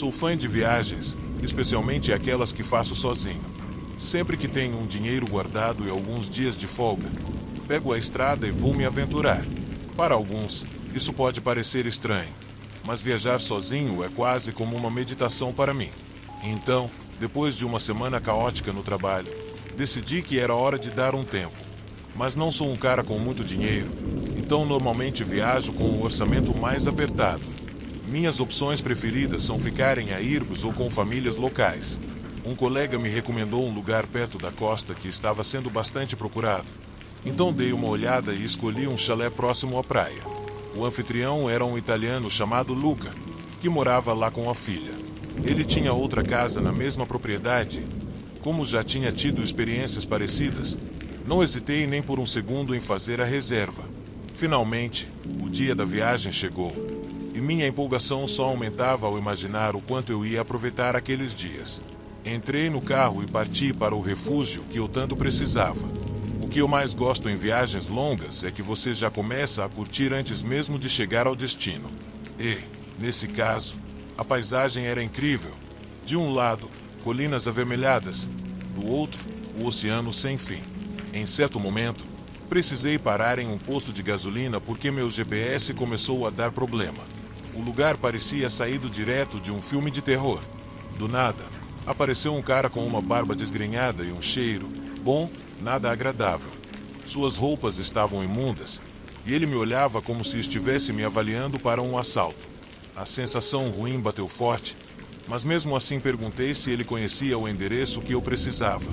Sou fã de viagens, especialmente aquelas que faço sozinho. Sempre que tenho um dinheiro guardado e alguns dias de folga, pego a estrada e vou me aventurar. Para alguns, isso pode parecer estranho, mas viajar sozinho é quase como uma meditação para mim. Então, depois de uma semana caótica no trabalho, decidi que era hora de dar um tempo. Mas não sou um cara com muito dinheiro, então normalmente viajo com um orçamento mais apertado. Minhas opções preferidas são ficar em airgos ou com famílias locais. Um colega me recomendou um lugar perto da costa que estava sendo bastante procurado. Então dei uma olhada e escolhi um chalé próximo à praia. O anfitrião era um italiano chamado Luca, que morava lá com a filha. Ele tinha outra casa na mesma propriedade. Como já tinha tido experiências parecidas, não hesitei nem por um segundo em fazer a reserva. Finalmente, o dia da viagem chegou, e minha empolgação só aumentava ao imaginar o quanto eu ia aproveitar aqueles dias. Entrei no carro e parti para o refúgio que eu tanto precisava. O que eu mais gosto em viagens longas é que você já começa a curtir antes mesmo de chegar ao destino. E, nesse caso, a paisagem era incrível. De um lado, colinas avermelhadas, do outro, o oceano sem fim. Em certo momento, precisei parar em um posto de gasolina porque meu GPS começou a dar problema. O lugar parecia saído direto de um filme de terror. Do nada, apareceu um cara com uma barba desgrenhada e um cheiro, bom, nada agradável. Suas roupas estavam imundas, e ele me olhava como se estivesse me avaliando para um assalto. A sensação ruim bateu forte, mas mesmo assim perguntei se ele conhecia o endereço que eu precisava.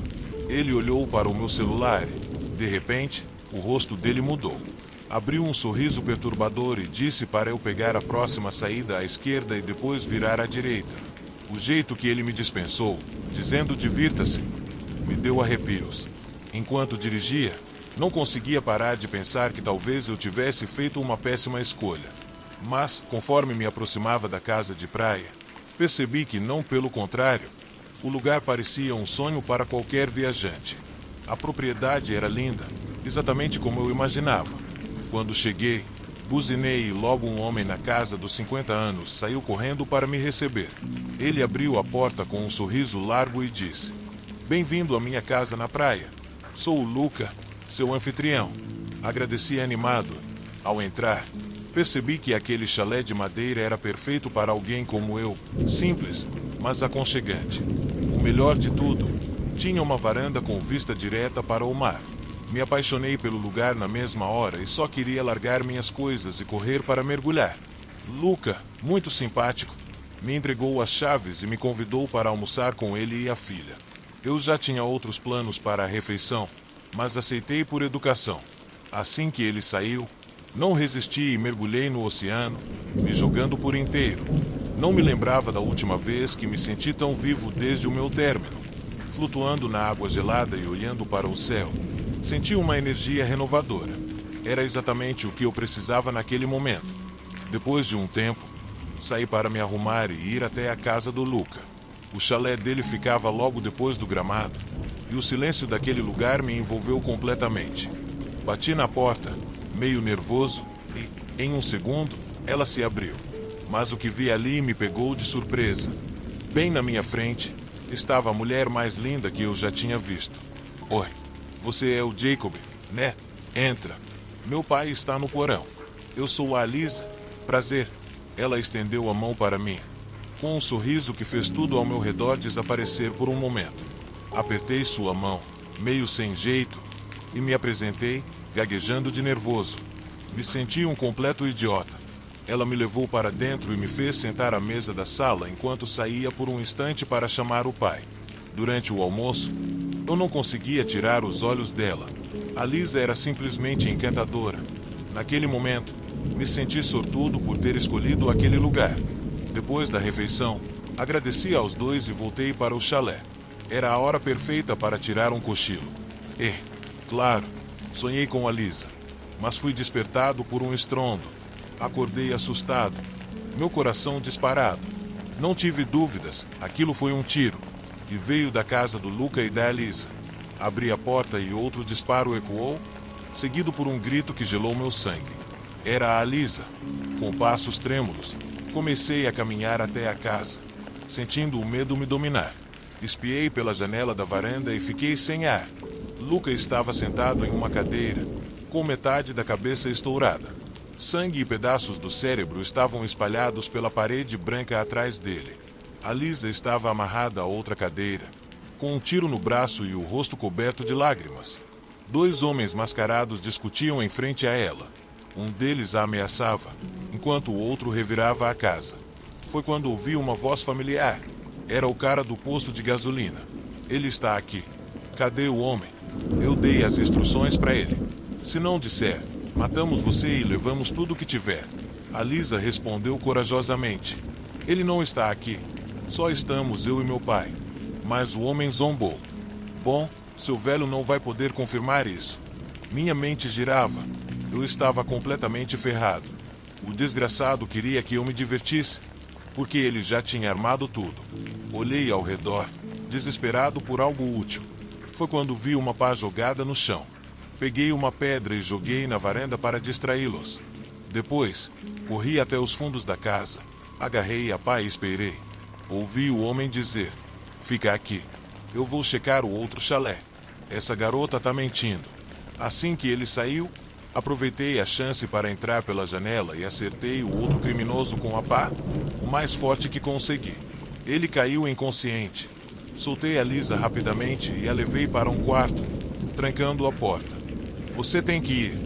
Ele olhou para o meu celular e, de repente, o rosto dele mudou. Abriu um sorriso perturbador e disse para eu pegar a próxima saída à esquerda e depois virar à direita. O jeito que ele me dispensou, dizendo divirta-se, me deu arrepios. Enquanto dirigia, não conseguia parar de pensar que talvez eu tivesse feito uma péssima escolha. Mas, conforme me aproximava da casa de praia, percebi que não, pelo contrário, o lugar parecia um sonho para qualquer viajante. A propriedade era linda, exatamente como eu imaginava. Quando cheguei, buzinei e logo um homem na casa dos 50 anos saiu correndo para me receber. Ele abriu a porta com um sorriso largo e disse: "Bem-vindo à minha casa na praia. Sou o Luca, seu anfitrião." Agradeci animado. Ao entrar, percebi que aquele chalé de madeira era perfeito para alguém como eu, simples, mas aconchegante. O melhor de tudo, tinha uma varanda com vista direta para o mar. Me apaixonei pelo lugar na mesma hora e só queria largar minhas coisas e correr para mergulhar. Luca, muito simpático, me entregou as chaves e me convidou para almoçar com ele e a filha. Eu já tinha outros planos para a refeição, mas aceitei por educação. Assim que ele saiu, não resisti e mergulhei no oceano, me jogando por inteiro. Não me lembrava da última vez que me senti tão vivo desde o meu término. Flutuando na água gelada e olhando para o céu, senti uma energia renovadora. Era exatamente o que eu precisava naquele momento. Depois de um tempo, saí para me arrumar e ir até a casa do Luca. O chalé dele ficava logo depois do gramado, e o silêncio daquele lugar me envolveu completamente. Bati na porta, meio nervoso, e, em um segundo, ela se abriu. Mas o que vi ali me pegou de surpresa. Bem na minha frente, estava a mulher mais linda que eu já tinha visto. "Oi, você é o Jacob, né? Entra. Meu pai está no porão. Eu sou a Alisa. Prazer." Ela estendeu a mão para mim, com um sorriso que fez tudo ao meu redor desaparecer por um momento. Apertei sua mão, meio sem jeito, e me apresentei, gaguejando de nervoso. Me senti um completo idiota. Ela me levou para dentro e me fez sentar à mesa da sala enquanto saía por um instante para chamar o pai. Durante o almoço, eu não conseguia tirar os olhos dela. A Lisa era simplesmente encantadora. Naquele momento, me senti sortudo por ter escolhido aquele lugar. Depois da refeição, agradeci aos dois e voltei para o chalé. Era a hora perfeita para tirar um cochilo. E, claro, sonhei com a Lisa, mas fui despertado por um estrondo. Acordei assustado, meu coração disparado. Não tive dúvidas, aquilo foi um tiro, e veio da casa do Luca e da Lisa. Abri a porta e outro disparo ecoou, seguido por um grito que gelou meu sangue. Era a Lisa. Com passos trêmulos, comecei a caminhar até a casa. sentindo o medo me dominar. Espiei pela janela da varanda e fiquei sem ar. Luca estava sentado em uma cadeira, com metade da cabeça estourada. Sangue e pedaços do cérebro estavam espalhados pela parede branca atrás dele. A Lisa estava amarrada a outra cadeira, com um tiro no braço e o rosto coberto de lágrimas. 2 homens mascarados discutiam em frente a ela. Um deles a ameaçava, enquanto o outro revirava a casa. Foi quando ouvi uma voz familiar. Era o cara do posto de gasolina. Ele está aqui. Cadê o homem? Eu dei as instruções para ele. Se não disser, matamos você e levamos tudo o que tiver. A Lisa respondeu corajosamente. Ele não está aqui. Só estamos eu e meu pai. Mas o homem zombou. Bom, seu velho não vai poder confirmar isso. Minha mente girava. Eu estava completamente ferrado. O desgraçado queria que eu me divertisse, porque ele já tinha armado tudo. Olhei ao redor, desesperado por algo útil. Foi quando vi uma pá jogada no chão. Peguei uma pedra e joguei na varanda para distraí-los. Depois, corri até os fundos da casa. Agarrei a pá e esperei. Ouvi o homem dizer: fica aqui. Eu vou checar o outro chalé. Essa garota tá mentindo. Assim que ele saiu, aproveitei a chance para entrar pela janela e acertei o outro criminoso com a pá, o mais forte que consegui. Ele caiu inconsciente. Soltei a Lisa rapidamente e a levei para um quarto, trancando a porta. Você tem que ir.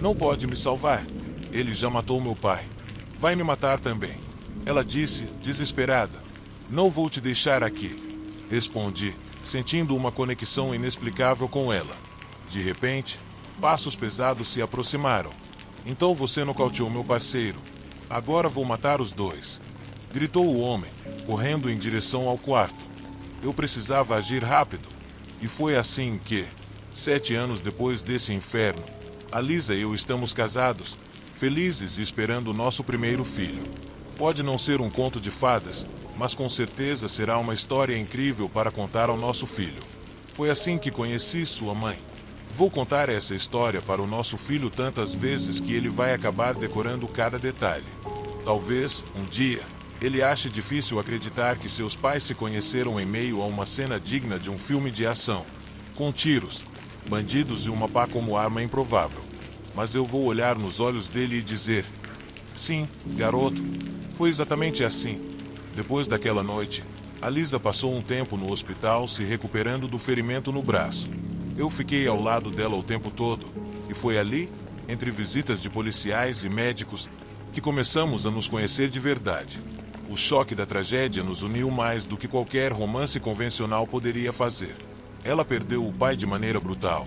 Não pode me salvar. Ele já matou meu pai. Vai me matar também. Ela disse, desesperada. Não vou te deixar aqui. Respondi, sentindo uma conexão inexplicável com ela. De repente, passos pesados se aproximaram. Então você nocauteou meu parceiro. Agora vou matar os 2. Gritou o homem, correndo em direção ao quarto. Eu precisava agir rápido. E foi assim que, 7 anos depois desse inferno, a Lisa e eu estamos casados, felizes e esperando nosso primeiro filho. Pode não ser um conto de fadas, mas com certeza será uma história incrível para contar ao nosso filho. Foi assim que conheci sua mãe. Vou contar essa história para o nosso filho tantas vezes que ele vai acabar decorando cada detalhe. Talvez, um dia, ele ache difícil acreditar que seus pais se conheceram em meio a uma cena digna de um filme de ação, com tiros, bandidos e uma pá como arma improvável. Mas eu vou olhar nos olhos dele e dizer: sim, garoto, foi exatamente assim. Depois daquela noite, a Lisa passou um tempo no hospital se recuperando do ferimento no braço. Eu fiquei ao lado dela o tempo todo, e foi ali, entre visitas de policiais e médicos, que começamos a nos conhecer de verdade. O choque da tragédia nos uniu mais do que qualquer romance convencional poderia fazer. Ela perdeu o pai de maneira brutal,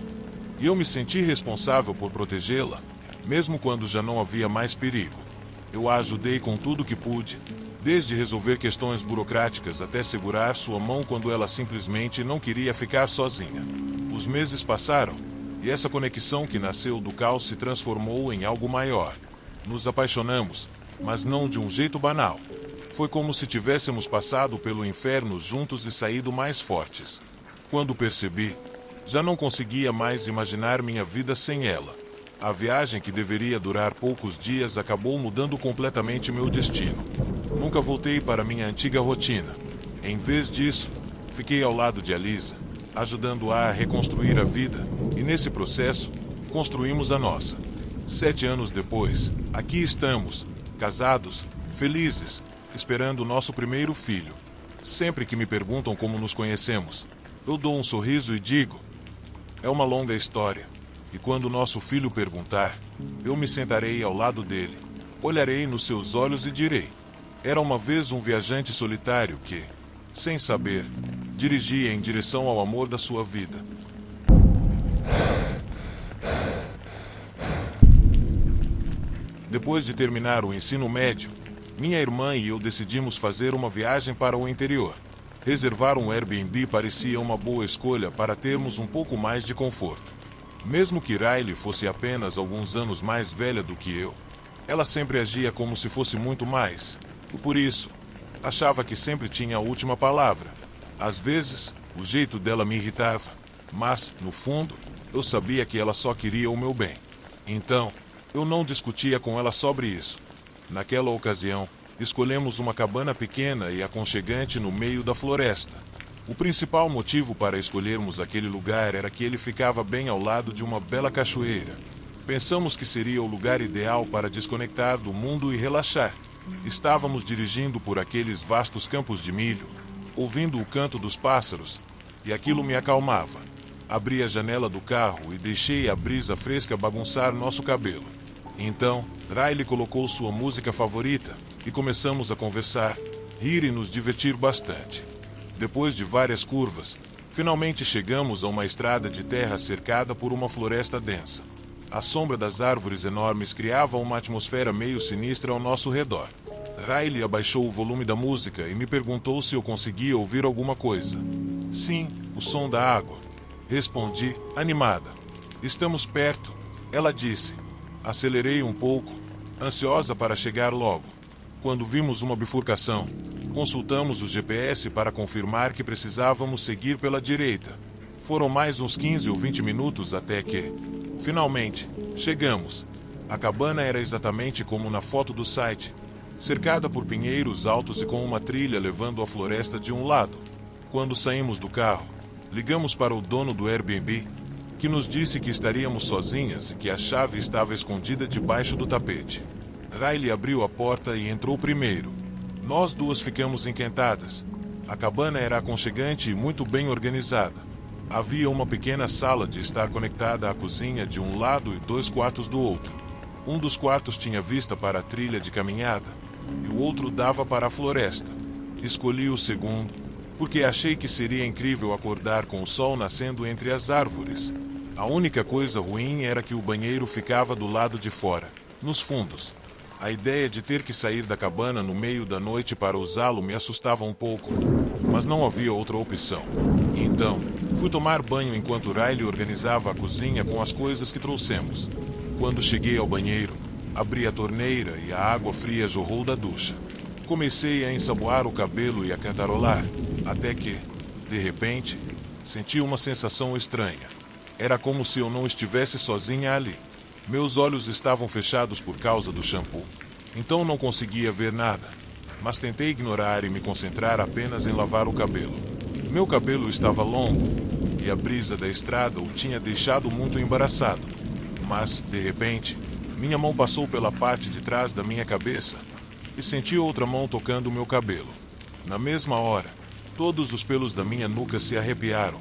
e eu me senti responsável por protegê-la, mesmo quando já não havia mais perigo. Eu a ajudei com tudo que pude, desde resolver questões burocráticas até segurar sua mão quando ela simplesmente não queria ficar sozinha. Os meses passaram, e essa conexão que nasceu do caos se transformou em algo maior. Nos apaixonamos, mas não de um jeito banal. Foi como se tivéssemos passado pelo inferno juntos e saído mais fortes. Quando percebi, já não conseguia mais imaginar minha vida sem ela. A viagem que deveria durar poucos dias acabou mudando completamente meu destino. Nunca voltei para minha antiga rotina. Em vez disso, fiquei ao lado de Alisa, ajudando-a a reconstruir a vida, e nesse processo, construímos a nossa. 7 anos depois, aqui estamos, casados, felizes, esperando o nosso primeiro filho. Sempre que me perguntam como nos conhecemos, eu dou um sorriso e digo: é uma longa história. E quando nosso filho perguntar, eu me sentarei ao lado dele, olharei nos seus olhos e direi: era uma vez um viajante solitário que, sem saber, dirigia em direção ao amor da sua vida. Depois de terminar o ensino médio, minha irmã e eu decidimos fazer uma viagem para o interior. Reservar um Airbnb parecia uma boa escolha para termos um pouco mais de conforto. Mesmo que Riley fosse apenas alguns anos mais velha do que eu, ela sempre agia como se fosse muito mais, e por isso, achava que sempre tinha a última palavra. Às vezes, o jeito dela me irritava, mas, no fundo, eu sabia que ela só queria o meu bem. Então, eu não discutia com ela sobre isso. Naquela ocasião, Escolhemos uma cabana pequena e aconchegante no meio da floresta. O principal motivo para escolhermos aquele lugar era que ele ficava bem ao lado de uma bela cachoeira. Pensamos que seria o lugar ideal para desconectar do mundo e relaxar. Estávamos dirigindo por aqueles vastos campos de milho, ouvindo o canto dos pássaros, e aquilo me acalmava. Abri a janela do carro e deixei a brisa fresca bagunçar nosso cabelo. Então, Riley colocou sua música favorita e começamos a conversar, rir e nos divertir bastante. Depois de várias curvas, finalmente chegamos a uma estrada de terra cercada por uma floresta densa. A sombra das árvores enormes criava uma atmosfera meio sinistra ao nosso redor. Riley abaixou o volume da música e me perguntou se eu conseguia ouvir alguma coisa. Sim, o som da água. Respondi, animada. Estamos perto, ela disse. Acelerei um pouco, ansiosa para chegar logo. Quando vimos uma bifurcação, consultamos o GPS para confirmar que precisávamos seguir pela direita. Foram mais uns 15 ou 20 minutos até que, finalmente, chegamos. A cabana era exatamente como na foto do site, cercada por pinheiros altos e com uma trilha levando à floresta de um lado. Quando saímos do carro, ligamos para o dono do Airbnb, que nos disse que estaríamos sozinhas e que a chave estava escondida debaixo do tapete. Riley abriu a porta e entrou primeiro. Nós duas ficamos encantadas. A cabana era aconchegante e muito bem organizada. Havia uma pequena sala de estar conectada à cozinha de um lado e 2 quartos do outro. Um dos quartos tinha vista para a trilha de caminhada e o outro dava para a floresta. Escolhi o segundo porque achei que seria incrível acordar com o sol nascendo entre as árvores. A única coisa ruim era que o banheiro ficava do lado de fora, nos fundos. A ideia de ter que sair da cabana no meio da noite para usá-lo me assustava um pouco, mas não havia outra opção. Então, fui tomar banho enquanto Riley organizava a cozinha com as coisas que trouxemos. Quando cheguei ao banheiro, abri a torneira e a água fria jorrou da ducha. Comecei a ensaboar o cabelo e a cantarolar, até que, de repente, senti uma sensação estranha. Era como se eu não estivesse sozinha ali. Meus olhos estavam fechados por causa do shampoo, então não conseguia ver nada, mas tentei ignorar e me concentrar apenas em lavar o cabelo. Meu cabelo estava longo, e a brisa da estrada o tinha deixado muito embaraçado. Mas, de repente, minha mão passou pela parte de trás da minha cabeça e senti outra mão tocando o meu cabelo. Na mesma hora, todos os pelos da minha nuca se arrepiaram.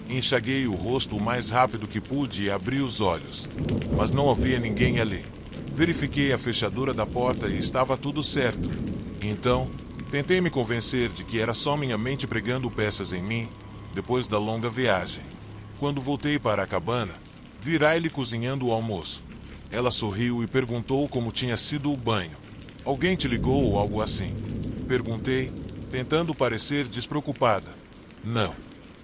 Enxaguei o rosto o mais rápido que pude e abri os olhos. Mas não havia ninguém ali. Verifiquei a fechadura da porta e estava tudo certo. Então, tentei me convencer de que era só minha mente pregando peças em mim, depois da longa viagem. Quando voltei para a cabana, vi Riley cozinhando o almoço. Ela sorriu e perguntou como tinha sido o banho. Alguém te ligou ou algo assim? Perguntei, tentando parecer despreocupada. Não.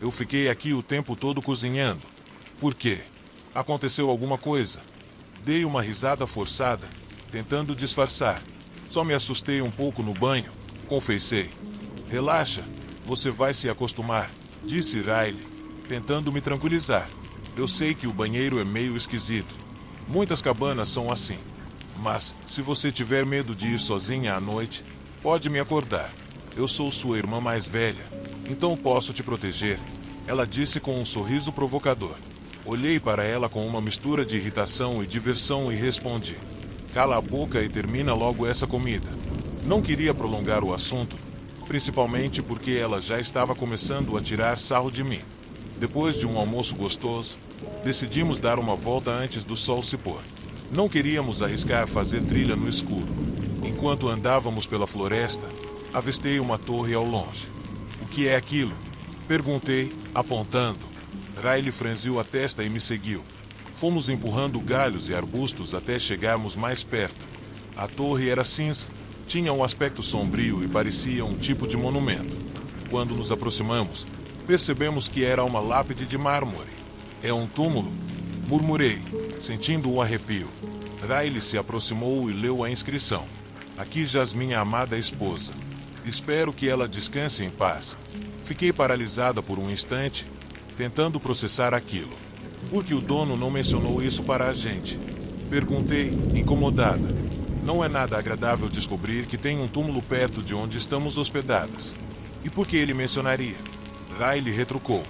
Eu fiquei aqui o tempo todo cozinhando. Por quê? Aconteceu alguma coisa? Dei uma risada forçada, tentando disfarçar. Só me assustei um pouco no banho, confessei. Relaxa, você vai se acostumar, disse Riley, tentando me tranquilizar. Eu sei que o banheiro é meio esquisito. Muitas cabanas são assim. Mas, se você tiver medo de ir sozinha à noite, pode me acordar. Eu sou sua irmã mais velha, então posso te proteger, ela disse com um sorriso provocador. Olhei para ela com uma mistura de irritação e diversão e respondi. Cala a boca e termina logo essa comida. Não queria prolongar o assunto, principalmente porque ela já estava começando a tirar sarro de mim. Depois de um almoço gostoso, decidimos dar uma volta antes do sol se pôr. Não queríamos arriscar fazer trilha no escuro. Enquanto andávamos pela floresta, avistei uma torre ao longe. O que é aquilo? Perguntei, apontando. Riley franziu a testa e me seguiu. Fomos empurrando galhos e arbustos até chegarmos mais perto. A torre era cinza, tinha um aspecto sombrio e parecia um tipo de monumento. Quando nos aproximamos, percebemos que era uma lápide de mármore. É um túmulo? Murmurei, sentindo um arrepio. Riley se aproximou e leu a inscrição. Aqui jaz minha amada esposa. Espero que ela descanse em paz. Fiquei paralisada por um instante, tentando processar aquilo. Por que o dono não mencionou isso para a gente? Perguntei, incomodada. Não é nada agradável descobrir que tem um túmulo perto de onde estamos hospedadas. E por que ele mencionaria? Riley retrucou.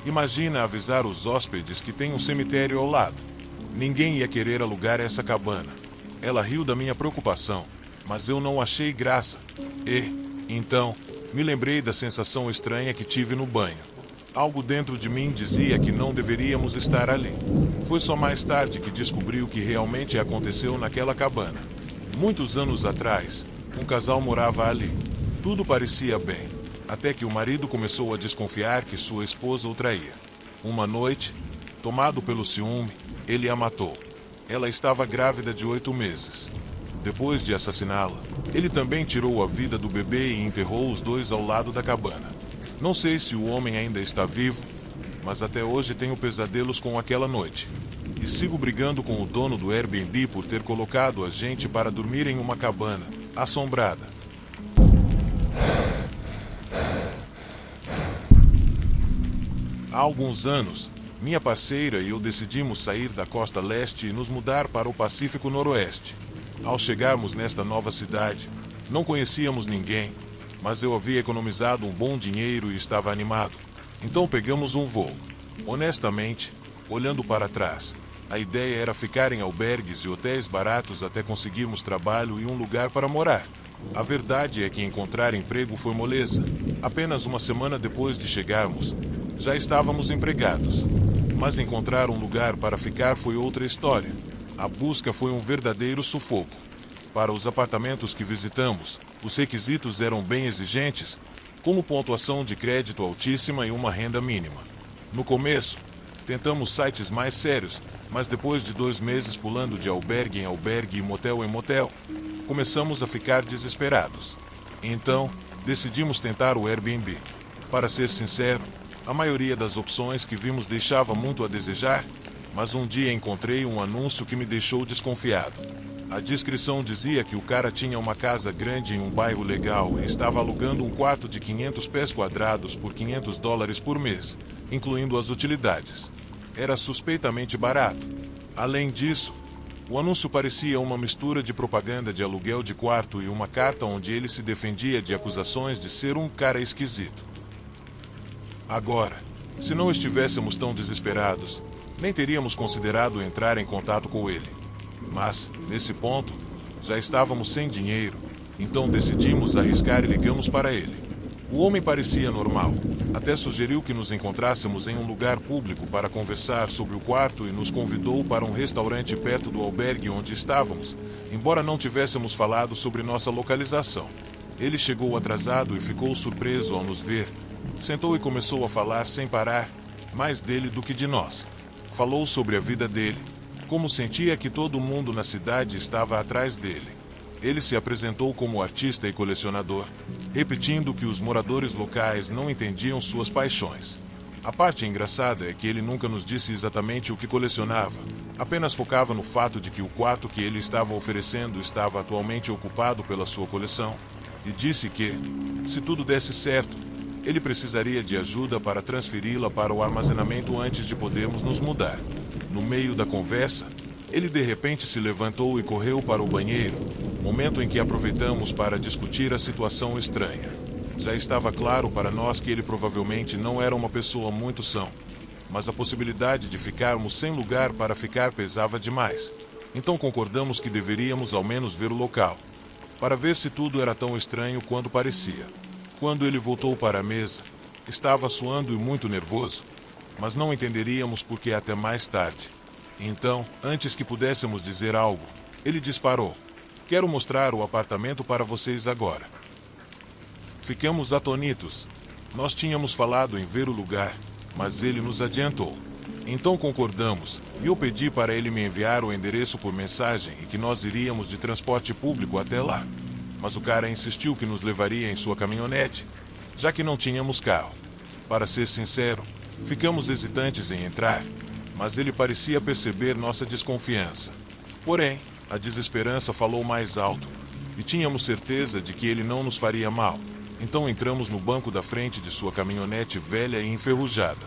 Imagina avisar os hóspedes que tem um cemitério ao lado. Ninguém ia querer alugar essa cabana. Ela riu da minha preocupação, mas eu não achei graça. Então, me lembrei da sensação estranha que tive no banho. Algo dentro de mim dizia que não deveríamos estar ali. Foi só mais tarde que descobri o que realmente aconteceu naquela cabana. Muitos anos atrás, um casal morava ali. Tudo parecia bem, até que o marido começou a desconfiar que sua esposa o traía. Uma noite, tomado pelo ciúme, ele a matou. Ela estava grávida de 8 meses. Depois de assassiná-la, ele também tirou a vida do bebê e enterrou os dois ao lado da cabana. Não sei se o homem ainda está vivo, mas até hoje tenho pesadelos com aquela noite. E sigo brigando com o dono do Airbnb por ter colocado a gente para dormir em uma cabana assombrada. Há alguns anos, minha parceira e eu decidimos sair da costa leste e nos mudar para o Pacífico Noroeste. Ao chegarmos nesta nova cidade, não conhecíamos ninguém, mas eu havia economizado um bom dinheiro e estava animado. Então pegamos um voo. Honestamente, olhando para trás, a ideia era ficar em albergues e hotéis baratos até conseguirmos trabalho e um lugar para morar. A verdade é que encontrar emprego foi moleza. Apenas uma semana depois de chegarmos, já estávamos empregados. Mas encontrar um lugar para ficar foi outra história. A busca foi um verdadeiro sufoco. Para os apartamentos que visitamos, os requisitos eram bem exigentes, como pontuação de crédito altíssima e uma renda mínima. No começo, tentamos sites mais sérios, mas depois de 2 meses pulando de albergue em albergue e motel em motel, começamos a ficar desesperados. Então, decidimos tentar o Airbnb. Para ser sincero, a maioria das opções que vimos deixava muito a desejar, mas um dia encontrei um anúncio que me deixou desconfiado. A descrição dizia que o cara tinha uma casa grande em um bairro legal e estava alugando um quarto de 500 pés quadrados por $500 por mês, incluindo as utilidades. Era suspeitamente barato. Além disso, o anúncio parecia uma mistura de propaganda de aluguel de quarto e uma carta onde ele se defendia de acusações de ser um cara esquisito. Agora, se não estivéssemos tão desesperados, nem teríamos considerado entrar em contato com ele. Mas, nesse ponto, já estávamos sem dinheiro, então decidimos arriscar e ligamos para ele. O homem parecia normal, até sugeriu que nos encontrássemos em um lugar público para conversar sobre o quarto e nos convidou para um restaurante perto do albergue onde estávamos, embora não tivéssemos falado sobre nossa localização. Ele chegou atrasado e ficou surpreso ao nos ver. Sentou e começou a falar sem parar, mais dele do que de nós. Falou sobre a vida dele, como sentia que todo mundo na cidade estava atrás dele. Ele se apresentou como artista e colecionador, repetindo que os moradores locais não entendiam suas paixões. A parte engraçada é que ele nunca nos disse exatamente o que colecionava, apenas focava no fato de que o quarto que ele estava oferecendo estava atualmente ocupado pela sua coleção, e disse que, se tudo desse certo, ele precisaria de ajuda para transferi-la para o armazenamento antes de podermos nos mudar. No meio da conversa, ele de repente se levantou e correu para o banheiro, momento em que aproveitamos para discutir a situação estranha. Já estava claro para nós que ele provavelmente não era uma pessoa muito sã, mas a possibilidade de ficarmos sem lugar para ficar pesava demais. Então concordamos que deveríamos ao menos ver o local, para ver se tudo era tão estranho quanto parecia. Quando ele voltou para a mesa, estava suando e muito nervoso, mas não entenderíamos por que até mais tarde. Então, antes que pudéssemos dizer algo, ele disparou. Quero mostrar o apartamento para vocês agora. Ficamos atonitos. Nós tínhamos falado em ver o lugar, mas ele nos adiantou. Então concordamos, e eu pedi para ele me enviar o endereço por mensagem e que nós iríamos de transporte público até lá. Mas o cara insistiu que nos levaria em sua caminhonete, já que não tínhamos carro. Para ser sincero, ficamos hesitantes em entrar, mas ele parecia perceber nossa desconfiança. Porém, a desesperança falou mais alto, e tínhamos certeza de que ele não nos faria mal. Então entramos no banco da frente de sua caminhonete velha e enferrujada.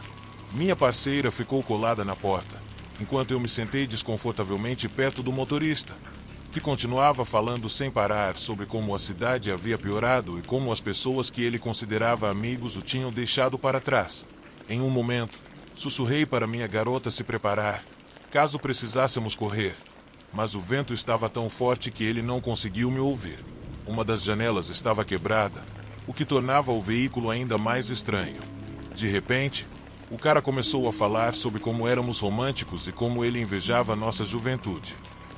Minha parceira ficou colada na porta, enquanto eu me sentei desconfortavelmente perto do motorista. que continuava falando sem parar sobre como a cidade havia piorado e como as pessoas que ele considerava amigos o tinham deixado para trás. Em um momento, sussurrei para minha garota se preparar, caso precisássemos correr, mas o vento estava tão forte que ele não conseguiu me ouvir. Uma das janelas estava quebrada, o que tornava o veículo ainda mais estranho. De repente, o cara começou a falar sobre como éramos românticos e como ele invejava nossa juventude.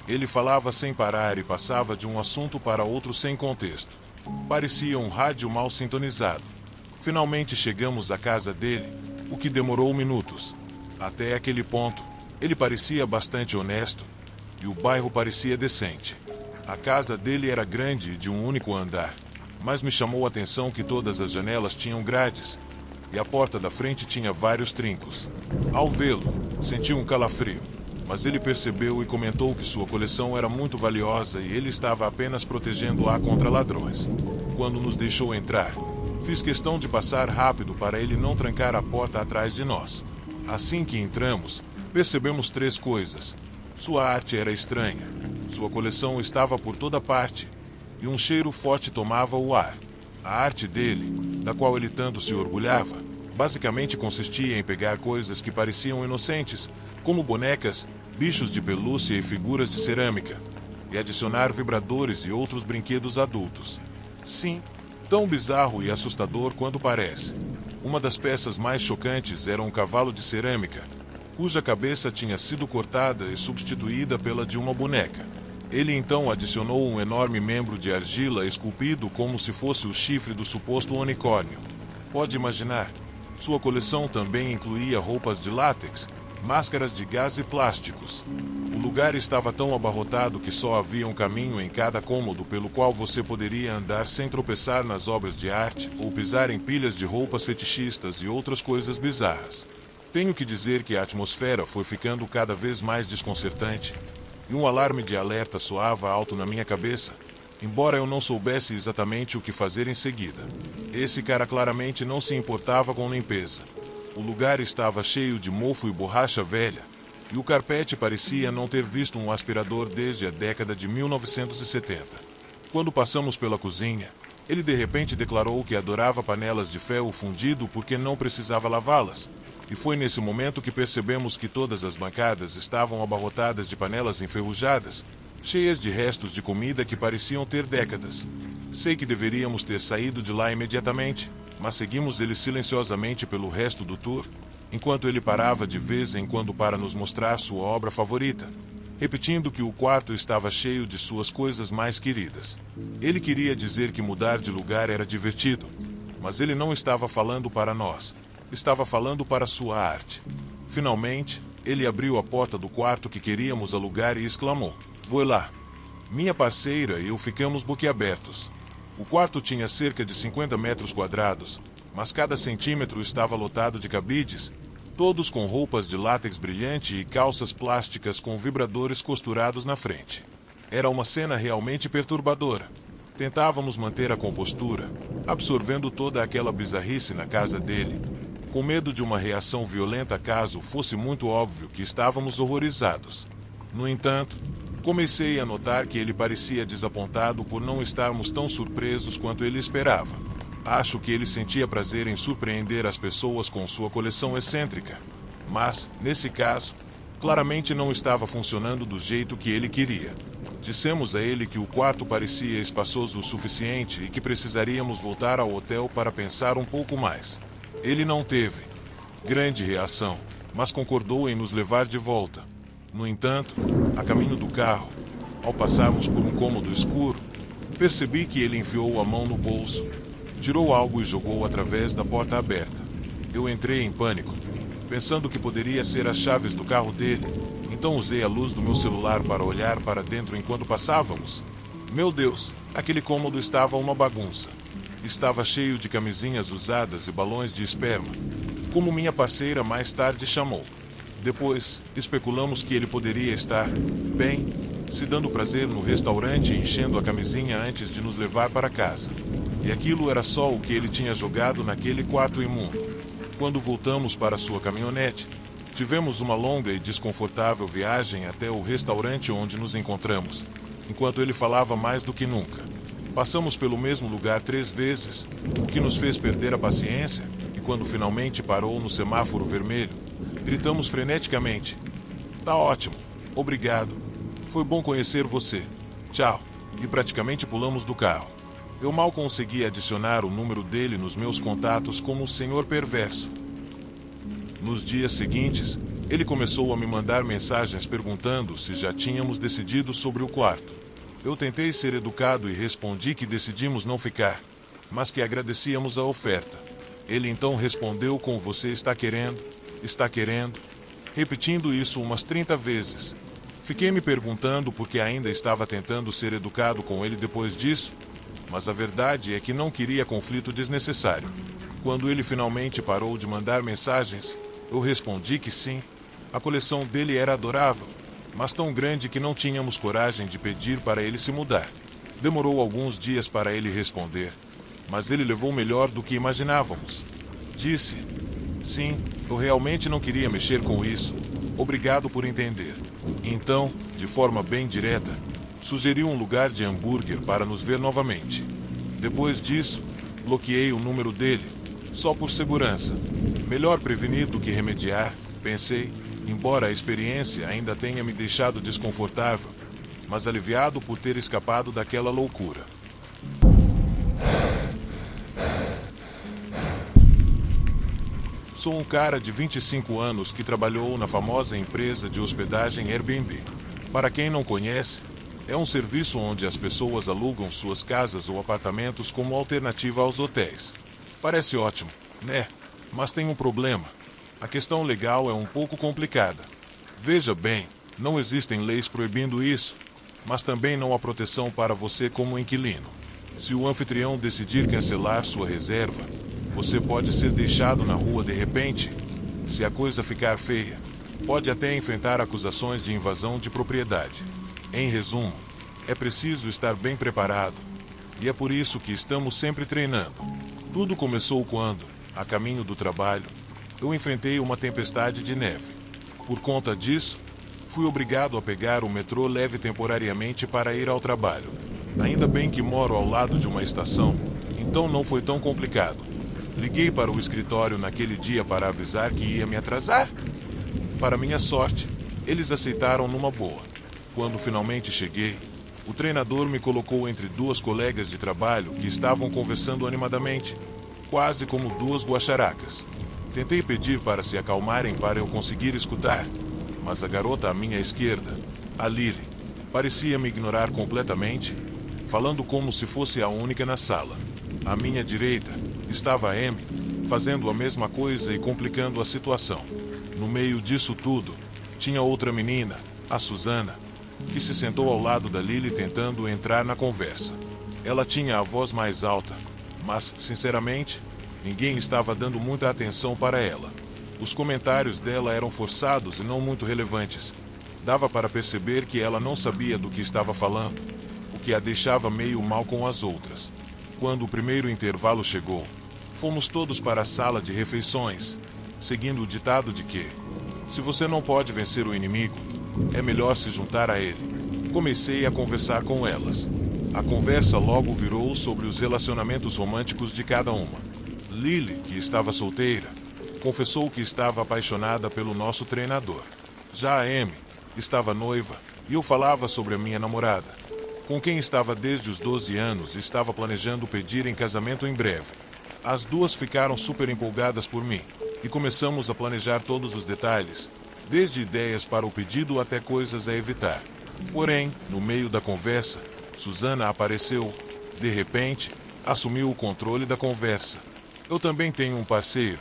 Ele falava sem parar e passava de um assunto para outro sem contexto. Parecia um rádio mal sintonizado. Finalmente chegamos à casa dele, o que demorou minutos. Até aquele ponto, ele parecia bastante honesto, e o bairro parecia decente. A casa dele era grande e de um único andar, mas me chamou a atenção que todas as janelas tinham grades, e a porta da frente tinha vários trincos. Ao vê-lo, senti um calafrio, mas ele percebeu e comentou que sua coleção era muito valiosa e ele estava apenas protegendo-a contra ladrões. Quando nos deixou entrar, fiz questão de passar rápido para ele não trancar a porta atrás de nós. Assim que entramos, percebemos 3 coisas. Sua arte era estranha, sua coleção estava por toda parte, e um cheiro forte tomava o ar. A arte dele, da qual ele tanto se orgulhava, basicamente consistia em pegar coisas que pareciam inocentes, como bonecas, bichos de pelúcia e figuras de cerâmica, e adicionar vibradores e outros brinquedos adultos. Sim, tão bizarro e assustador quanto parece. Uma das peças mais chocantes era um cavalo de cerâmica, cuja cabeça tinha sido cortada e substituída pela de uma boneca. Ele então adicionou um enorme membro de argila esculpido como se fosse o chifre do suposto unicórnio. Pode imaginar, sua coleção também incluía roupas de látex, máscaras de gás e plásticos. O lugar estava tão abarrotado que só havia um caminho em cada cômodo pelo qual você poderia andar sem tropeçar nas obras de arte ou pisar em pilhas de roupas fetichistas e outras coisas bizarras. Tenho que dizer que a atmosfera foi ficando cada vez mais desconcertante, e um alarme de alerta soava alto na minha cabeça, embora eu não soubesse exatamente o que fazer em seguida. Esse cara claramente não se importava com limpeza. O lugar estava cheio de mofo e borracha velha, e o carpete parecia não ter visto um aspirador desde a década de 1970. Quando passamos pela cozinha, ele de repente declarou que adorava panelas de ferro fundido porque não precisava lavá-las. E foi nesse momento que percebemos que todas as bancadas estavam abarrotadas de panelas enferrujadas, cheias de restos de comida que pareciam ter décadas. Sei que deveríamos ter saído de lá imediatamente, mas seguimos ele silenciosamente pelo resto do tour, enquanto ele parava de vez em quando para nos mostrar sua obra favorita, repetindo que o quarto estava cheio de suas coisas mais queridas. Ele queria dizer que mudar de lugar era divertido, mas ele não estava falando para nós. Estava falando para sua arte. Finalmente, ele abriu a porta do quarto que queríamos alugar e exclamou: "Vou lá." Minha parceira e eu ficamos boquiabertos. O quarto tinha cerca de 50 metros quadrados, mas cada centímetro estava lotado de cabides, todos com roupas de látex brilhante e calças plásticas com vibradores costurados na frente. Era uma cena realmente perturbadora. Tentávamos manter a compostura, absorvendo toda aquela bizarrice na casa dele, com medo de uma reação violenta caso fosse muito óbvio que estávamos horrorizados. No entanto, comecei a notar que ele parecia desapontado por não estarmos tão surpresos quanto ele esperava. Acho que ele sentia prazer em surpreender as pessoas com sua coleção excêntrica, mas, nesse caso, claramente não estava funcionando do jeito que ele queria. Dissemos a ele que o quarto parecia espaçoso o suficiente e que precisaríamos voltar ao hotel para pensar um pouco mais. Ele não teve grande reação, mas concordou em nos levar de volta. No entanto, a caminho do carro, ao passarmos por um cômodo escuro, percebi que ele enfiou a mão no bolso, tirou algo e jogou através da porta aberta. Eu entrei em pânico, pensando que poderia ser as chaves do carro dele, então usei a luz do meu celular para olhar para dentro enquanto passávamos. Meu Deus, aquele cômodo estava uma bagunça. Estava cheio de camisinhas usadas e balões de esperma, como minha parceira mais tarde chamou. Depois, especulamos que ele poderia estar, bem, se dando prazer no restaurante e enchendo a camisinha antes de nos levar para casa. E aquilo era só o que ele tinha jogado naquele quarto imundo. Quando voltamos para sua caminhonete, tivemos uma longa e desconfortável viagem até o restaurante onde nos encontramos, enquanto ele falava mais do que nunca. Passamos pelo mesmo lugar 3 vezes, o que nos fez perder a paciência, e quando finalmente parou no semáforo vermelho, gritamos freneticamente: "Tá ótimo, obrigado. Foi bom conhecer você. Tchau." E praticamente pulamos do carro. Eu mal consegui adicionar o número dele nos meus contatos como o senhor perverso. Nos dias seguintes, ele começou a me mandar mensagens perguntando se já tínhamos decidido sobre o quarto. Eu tentei ser educado e respondi que decidimos não ficar, mas que agradecíamos a oferta. Ele então respondeu com "você está querendo", repetindo isso umas 30 vezes. Fiquei me perguntando por que ainda estava tentando ser educado com ele depois disso, mas a verdade é que não queria conflito desnecessário. Quando ele finalmente parou de mandar mensagens, eu respondi que sim. A coleção dele era adorável, mas tão grande que não tínhamos coragem de pedir para ele se mudar. Demorou alguns dias para ele responder, mas ele levou melhor do que imaginávamos. Disse: "Sim, eu realmente não queria mexer com isso. Obrigado por entender." Então, de forma bem direta, sugeriu um lugar de hambúrguer para nos ver novamente. Depois disso, bloqueei o número dele, só por segurança. Melhor prevenir do que remediar, pensei, embora a experiência ainda tenha me deixado desconfortável, mas aliviado por ter escapado daquela loucura. Sou um cara de 25 anos que trabalhou na famosa empresa de hospedagem Airbnb. Para quem não conhece, é um serviço onde as pessoas alugam suas casas ou apartamentos como alternativa aos hotéis. Parece ótimo, né? Mas tem um problema. A questão legal é um pouco complicada. Veja bem, não existem leis proibindo isso, mas também não há proteção para você como inquilino. Se o anfitrião decidir cancelar sua reserva, você pode ser deixado na rua de repente. Se a coisa ficar feia, pode até enfrentar acusações de invasão de propriedade. Em resumo, é preciso estar bem preparado, e é por isso que estamos sempre treinando. Tudo começou quando, a caminho do trabalho, eu enfrentei uma tempestade de neve. Por conta disso, fui obrigado a pegar o metrô leve temporariamente para ir ao trabalho. Ainda bem que moro ao lado de uma estação, então não foi tão complicado. Liguei para o escritório naquele dia para avisar que ia me atrasar. Para minha sorte, eles aceitaram numa boa. Quando finalmente cheguei, o treinador me colocou entre 2 colegas de trabalho que estavam conversando animadamente, quase como 2 guaxaracas. Tentei pedir para se acalmarem para eu conseguir escutar, mas a garota à minha esquerda, a Lily, parecia me ignorar completamente, falando como se fosse a única na sala. À minha direita estava a Amy, fazendo a mesma coisa e complicando a situação. No meio disso tudo, tinha outra menina, a Susana, que se sentou ao lado da Lily tentando entrar na conversa. Ela tinha a voz mais alta, mas, sinceramente, ninguém estava dando muita atenção para ela. Os comentários dela eram forçados e não muito relevantes. Dava para perceber que ela não sabia do que estava falando, o que a deixava meio mal com as outras. Quando o primeiro intervalo chegou, fomos todos para a sala de refeições, seguindo o ditado de que, se você não pode vencer o inimigo, é melhor se juntar a ele. Comecei a conversar com elas. A conversa logo virou sobre os relacionamentos românticos de cada uma. Lily, que estava solteira, confessou que estava apaixonada pelo nosso treinador. Já a Amy estava noiva e eu falava sobre a minha namorada, com quem estava desde os 12 anos e estava planejando pedir em casamento em breve. As duas ficaram super empolgadas por mim e começamos a planejar todos os detalhes, desde ideias para o pedido até coisas a evitar. Porém, no meio da conversa, Susana apareceu. De repente, assumiu o controle da conversa. "Eu também tenho um parceiro",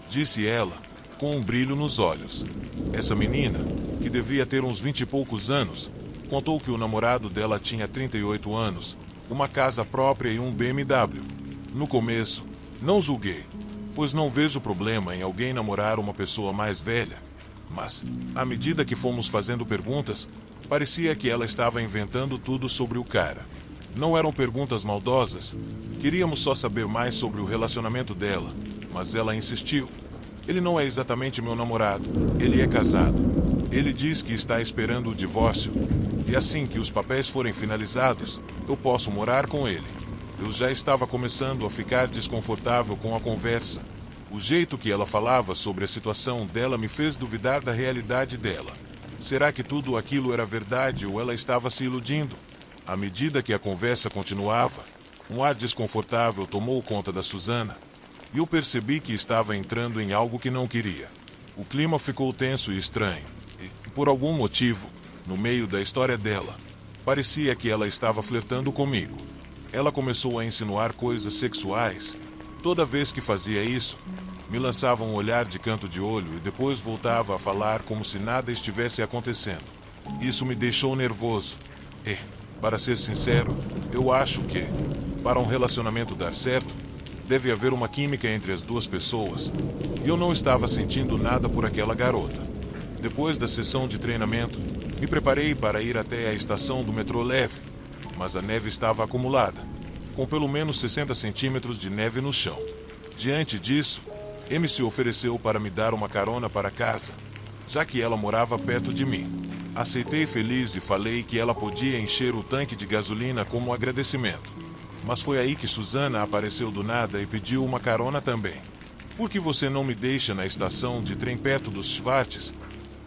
disse ela, com um brilho nos olhos. Essa menina, que devia ter uns 20 e poucos anos, contou que o namorado dela tinha 38 anos, uma casa própria e um BMW. No começo, não julguei, pois não vejo problema em alguém namorar uma pessoa mais velha. Mas, à medida que fomos fazendo perguntas, parecia que ela estava inventando tudo sobre o cara. Não eram perguntas maldosas, queríamos só saber mais sobre o relacionamento dela, mas ela insistiu. "Ele não é exatamente meu namorado, ele é casado. Ele diz que está esperando o divórcio, E assim que os papéis forem finalizados, eu posso morar com ele. Eu já estava começando a ficar desconfortável com a conversa. O jeito que ela falava sobre a situação dela me fez duvidar da realidade dela. Será que tudo aquilo era verdade ou ela estava se iludindo? À medida que a conversa continuava, um ar desconfortável tomou conta da Susana, e eu percebi que estava entrando em algo que não queria. O clima ficou tenso e estranho, e, por algum motivo, no meio da história dela, parecia que ela estava flertando comigo. Ela começou a insinuar coisas sexuais. Toda vez que fazia isso, me lançava um olhar de canto de olho e depois voltava a falar como se nada estivesse acontecendo. Isso me deixou nervoso. E, para ser sincero, eu acho que, para um relacionamento dar certo, deve haver uma química entre as duas pessoas. E eu não estava sentindo nada por aquela garota. Depois da sessão de treinamento, me preparei para ir até a estação do metrô leve, mas a neve estava acumulada, com pelo menos 60 centímetros de neve no chão. Diante disso, Amy se ofereceu para me dar uma carona para casa, já que ela morava perto de mim. Aceitei feliz e falei que ela podia encher o tanque de gasolina como agradecimento. Mas foi aí que Susana apareceu do nada e pediu uma carona também. Por que você não me deixa na estação de trem perto dos Schwartz?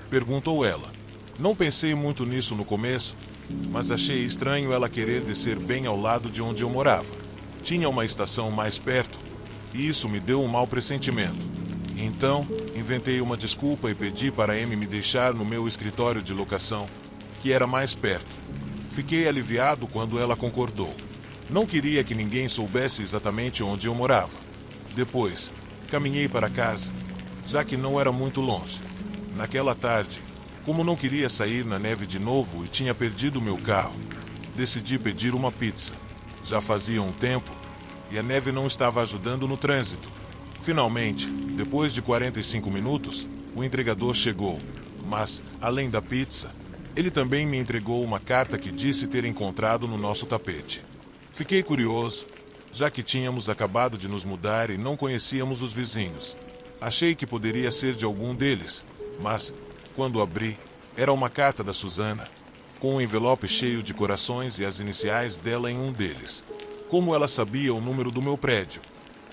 Perguntou ela. Não pensei muito nisso no começo, mas achei estranho ela querer descer bem ao lado de onde eu morava. Tinha uma estação mais perto, e isso me deu um mau pressentimento. Então, inventei uma desculpa e pedi para Amy me deixar no meu escritório de locação, que era mais perto. Fiquei aliviado quando ela concordou. Não queria que ninguém soubesse exatamente onde eu morava. Depois, caminhei para casa, já que não era muito longe. Naquela tarde, como não queria sair na neve de novo e tinha perdido meu carro, decidi pedir uma pizza. Já fazia um tempo e a neve não estava ajudando no trânsito. Finalmente, depois de 45 minutos, o entregador chegou, mas, além da pizza, ele também me entregou uma carta que disse ter encontrado no nosso tapete. Fiquei curioso, já que tínhamos acabado de nos mudar e não conhecíamos os vizinhos. Achei que poderia ser de algum deles, mas, quando abri, era uma carta da Susana, com um envelope cheio de corações e as iniciais dela em um deles. Como ela sabia o número do meu prédio?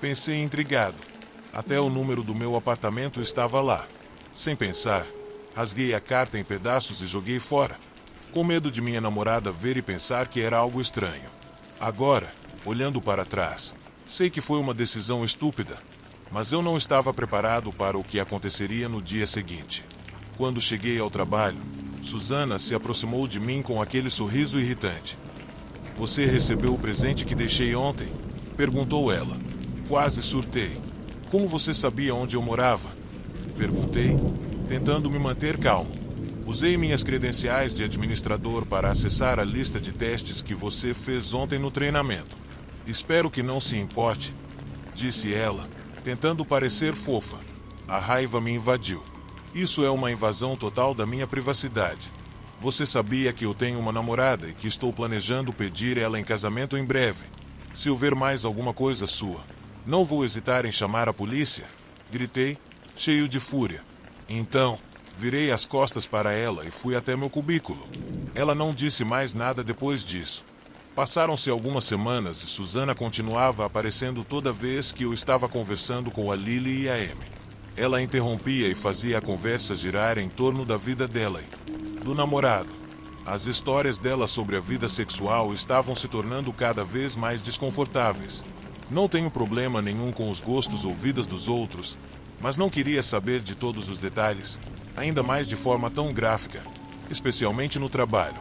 Pensei intrigado. Até o número do meu apartamento estava lá. Sem pensar, rasguei a carta em pedaços e joguei fora, com medo de minha namorada ver e pensar que era algo estranho. Agora, olhando para trás, sei que foi uma decisão estúpida, mas eu não estava preparado para o que aconteceria no dia seguinte. Quando cheguei ao trabalho, Susana se aproximou de mim com aquele sorriso irritante. Você recebeu o presente que deixei ontem? Perguntou ela. Quase surtei. Como você sabia onde eu morava? Perguntei, tentando me manter calmo. Usei minhas credenciais de administrador para acessar a lista de testes que você fez ontem no treinamento. Espero que não se importe, disse ela, tentando parecer fofa. A raiva me invadiu. Isso é uma invasão total da minha privacidade. Você sabia que eu tenho uma namorada e que estou planejando pedir ela em casamento em breve. Se houver mais alguma coisa sua, não vou hesitar em chamar a polícia, gritei, cheio de fúria. Então, virei as costas para ela e fui até meu cubículo. Ela não disse mais nada depois disso. Passaram-se algumas semanas e Susana continuava aparecendo toda vez que eu estava conversando com a Lily e a Amy. Ela interrompia e fazia a conversa girar em torno da vida dela e do namorado. As histórias dela sobre a vida sexual estavam se tornando cada vez mais desconfortáveis. Não tenho problema nenhum com os gostos ou vidas dos outros, mas não queria saber de todos os detalhes, ainda mais de forma tão gráfica, especialmente no trabalho.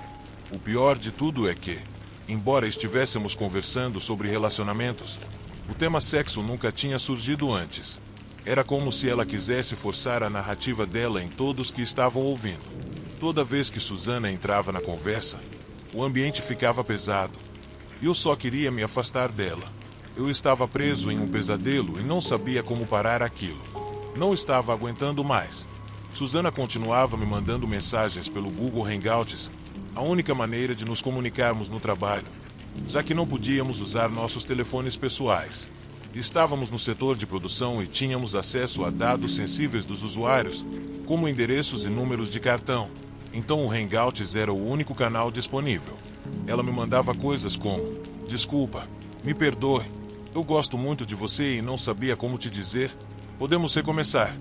O pior de tudo é que, embora estivéssemos conversando sobre relacionamentos, o tema sexo nunca tinha surgido antes. Era como se ela quisesse forçar a narrativa dela em todos que estavam ouvindo. Toda vez que Susana entrava na conversa, o ambiente ficava pesado. Eu só queria me afastar dela. Eu estava preso em um pesadelo e não sabia como parar aquilo. Não estava aguentando mais. Susana continuava me mandando mensagens pelo Google Hangouts, a única maneira de nos comunicarmos no trabalho, já que não podíamos usar nossos telefones pessoais. Estávamos no setor de produção e tínhamos acesso a dados sensíveis dos usuários, como endereços e números de cartão. Então o Hangouts era o único canal disponível. Ela me mandava coisas como: desculpa, me perdoe, eu gosto muito de você e não sabia como te dizer, podemos recomeçar.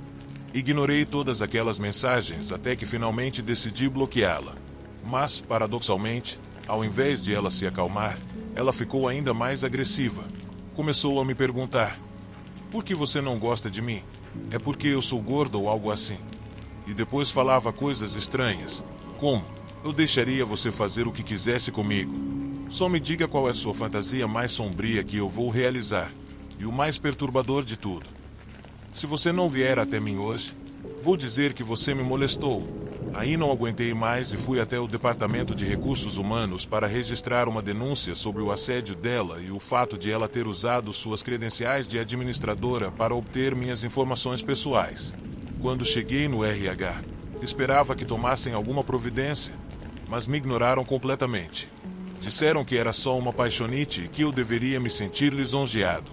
Ignorei todas aquelas mensagens até que finalmente decidi bloqueá-la. Mas, paradoxalmente, ao invés de ela se acalmar, ela ficou ainda mais agressiva. Começou a me perguntar: por que você não gosta de mim? É porque eu sou gordo ou algo assim? E depois falava coisas estranhas, como: eu deixaria você fazer o que quisesse comigo. Só me diga qual é a sua fantasia mais sombria que eu vou realizar. E o mais perturbador de tudo: se você não vier até mim hoje, vou dizer que você me molestou. Aí não aguentei mais e fui até o Departamento de Recursos Humanos para registrar uma denúncia sobre o assédio dela e o fato de ela ter usado suas credenciais de administradora para obter minhas informações pessoais. Quando cheguei no RH, esperava que tomassem alguma providência, mas me ignoraram completamente. Disseram que era só uma paixonite e que eu deveria me sentir lisonjeado.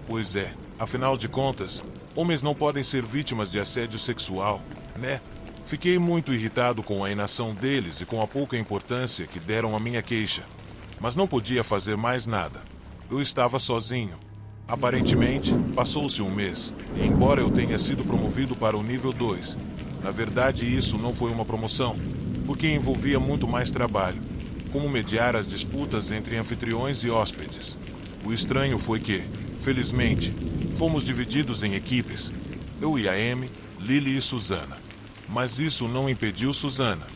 Pois é, afinal de contas, homens não podem ser vítimas de assédio sexual, né? Fiquei muito irritado com a inação deles e com a pouca importância que deram à minha queixa. Mas não podia fazer mais nada. Eu estava sozinho. Aparentemente, passou-se um mês, e embora eu tenha sido promovido para o nível 2, na verdade isso não foi uma promoção, porque envolvia muito mais trabalho, como mediar as disputas entre anfitriões e hóspedes. O estranho foi que, felizmente, fomos divididos em equipes, eu e a Amy, Lily e Susana. Mas isso não impediu Susana.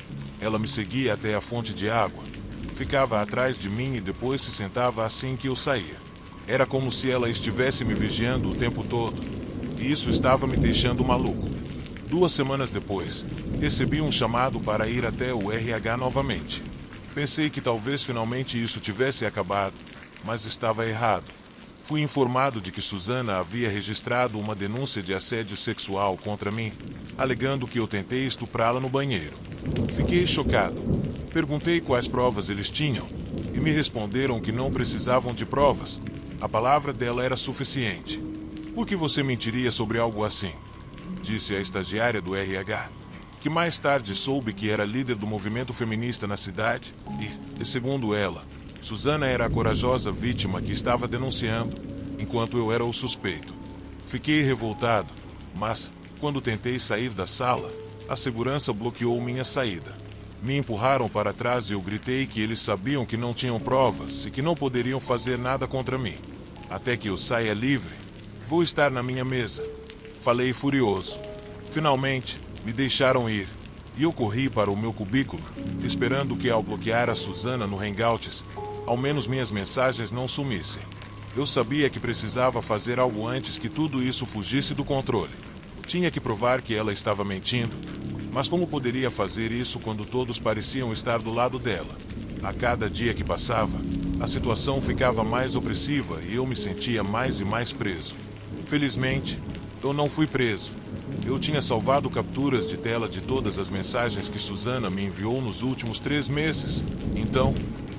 Ela me seguia até a fonte de água, ficava atrás de mim e depois se sentava assim que eu saía. Era como se ela estivesse me vigiando o tempo todo, e isso estava me deixando maluco. 2 semanas depois, recebi um chamado para ir até o RH novamente. Pensei que talvez finalmente isso tivesse acabado, mas estava errado. Fui informado de que Susana havia registrado uma denúncia de assédio sexual contra mim, alegando que eu tentei estuprá-la no banheiro. Fiquei chocado. Perguntei quais provas eles tinham, e me responderam que não precisavam de provas. A palavra dela era suficiente. Por que você mentiria sobre algo assim? Disse a estagiária do RH, que mais tarde soube que era líder do movimento feminista na cidade e, segundo ela, Susana era a corajosa vítima que estava denunciando, enquanto eu era o suspeito. Fiquei revoltado, mas, quando tentei sair da sala, a segurança bloqueou minha saída. Me empurraram para trás e eu gritei que eles sabiam que não tinham provas e que não poderiam fazer nada contra mim. Até que eu saia livre, vou estar na minha mesa. Falei furioso. Finalmente, me deixaram ir, e eu corri para o meu cubículo, esperando que ao bloquear a Susana no Hangouts, ao menos minhas mensagens não sumissem. Eu sabia que precisava fazer algo antes que tudo isso fugisse do controle. Tinha que provar que ela estava mentindo, mas como poderia fazer isso quando todos pareciam estar do lado dela? A cada dia que passava, a situação ficava mais opressiva e eu me sentia mais e mais preso. Felizmente, eu não fui preso. Eu tinha salvado capturas de tela de todas as mensagens que Susana me enviou nos últimos 3 meses. Então,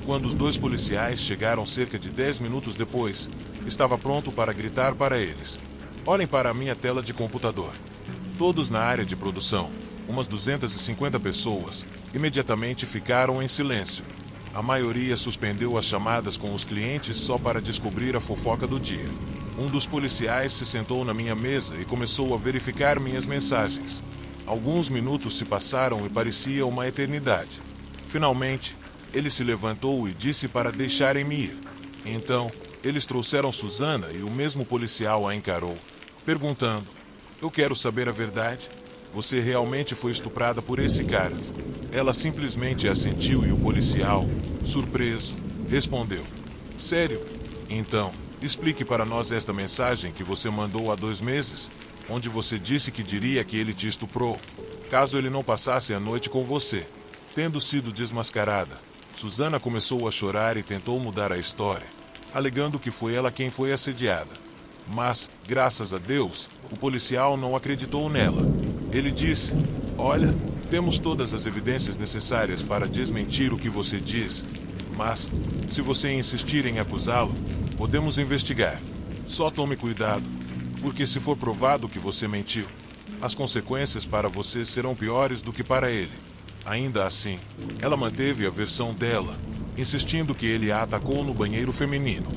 quando os 2 policiais chegaram cerca de 10 minutos depois, estava pronto para gritar para eles: olhem para a minha tela de computador. Todos na área de produção, umas 250 pessoas, imediatamente ficaram em silêncio. A maioria suspendeu as chamadas com os clientes só para descobrir a fofoca do dia. Um dos policiais se sentou na minha mesa e começou a verificar minhas mensagens. Alguns minutos se passaram e parecia uma eternidade. Finalmente, ele se levantou e disse para deixarem-me ir. Então, eles trouxeram Susana e o mesmo policial a encarou, perguntando: eu quero saber a verdade. Você realmente foi estuprada por esse cara? Ela simplesmente assentiu e o policial, surpreso, respondeu: sério? Então, explique para nós esta mensagem que você mandou há 2 meses, onde você disse que diria que ele te estuprou, caso ele não passasse a noite com você. Tendo sido desmascarada, Susana começou a chorar e tentou mudar a história, alegando que foi ela quem foi assediada. Mas, graças a Deus, o policial não acreditou nela. Ele disse: olha, temos todas as evidências necessárias para desmentir o que você diz, mas, se você insistir em acusá-lo, podemos investigar. Só tome cuidado, porque se for provado que você mentiu, as consequências para você serão piores do que para ele. Ainda assim, ela manteve a versão dela, insistindo que ele a atacou no banheiro feminino.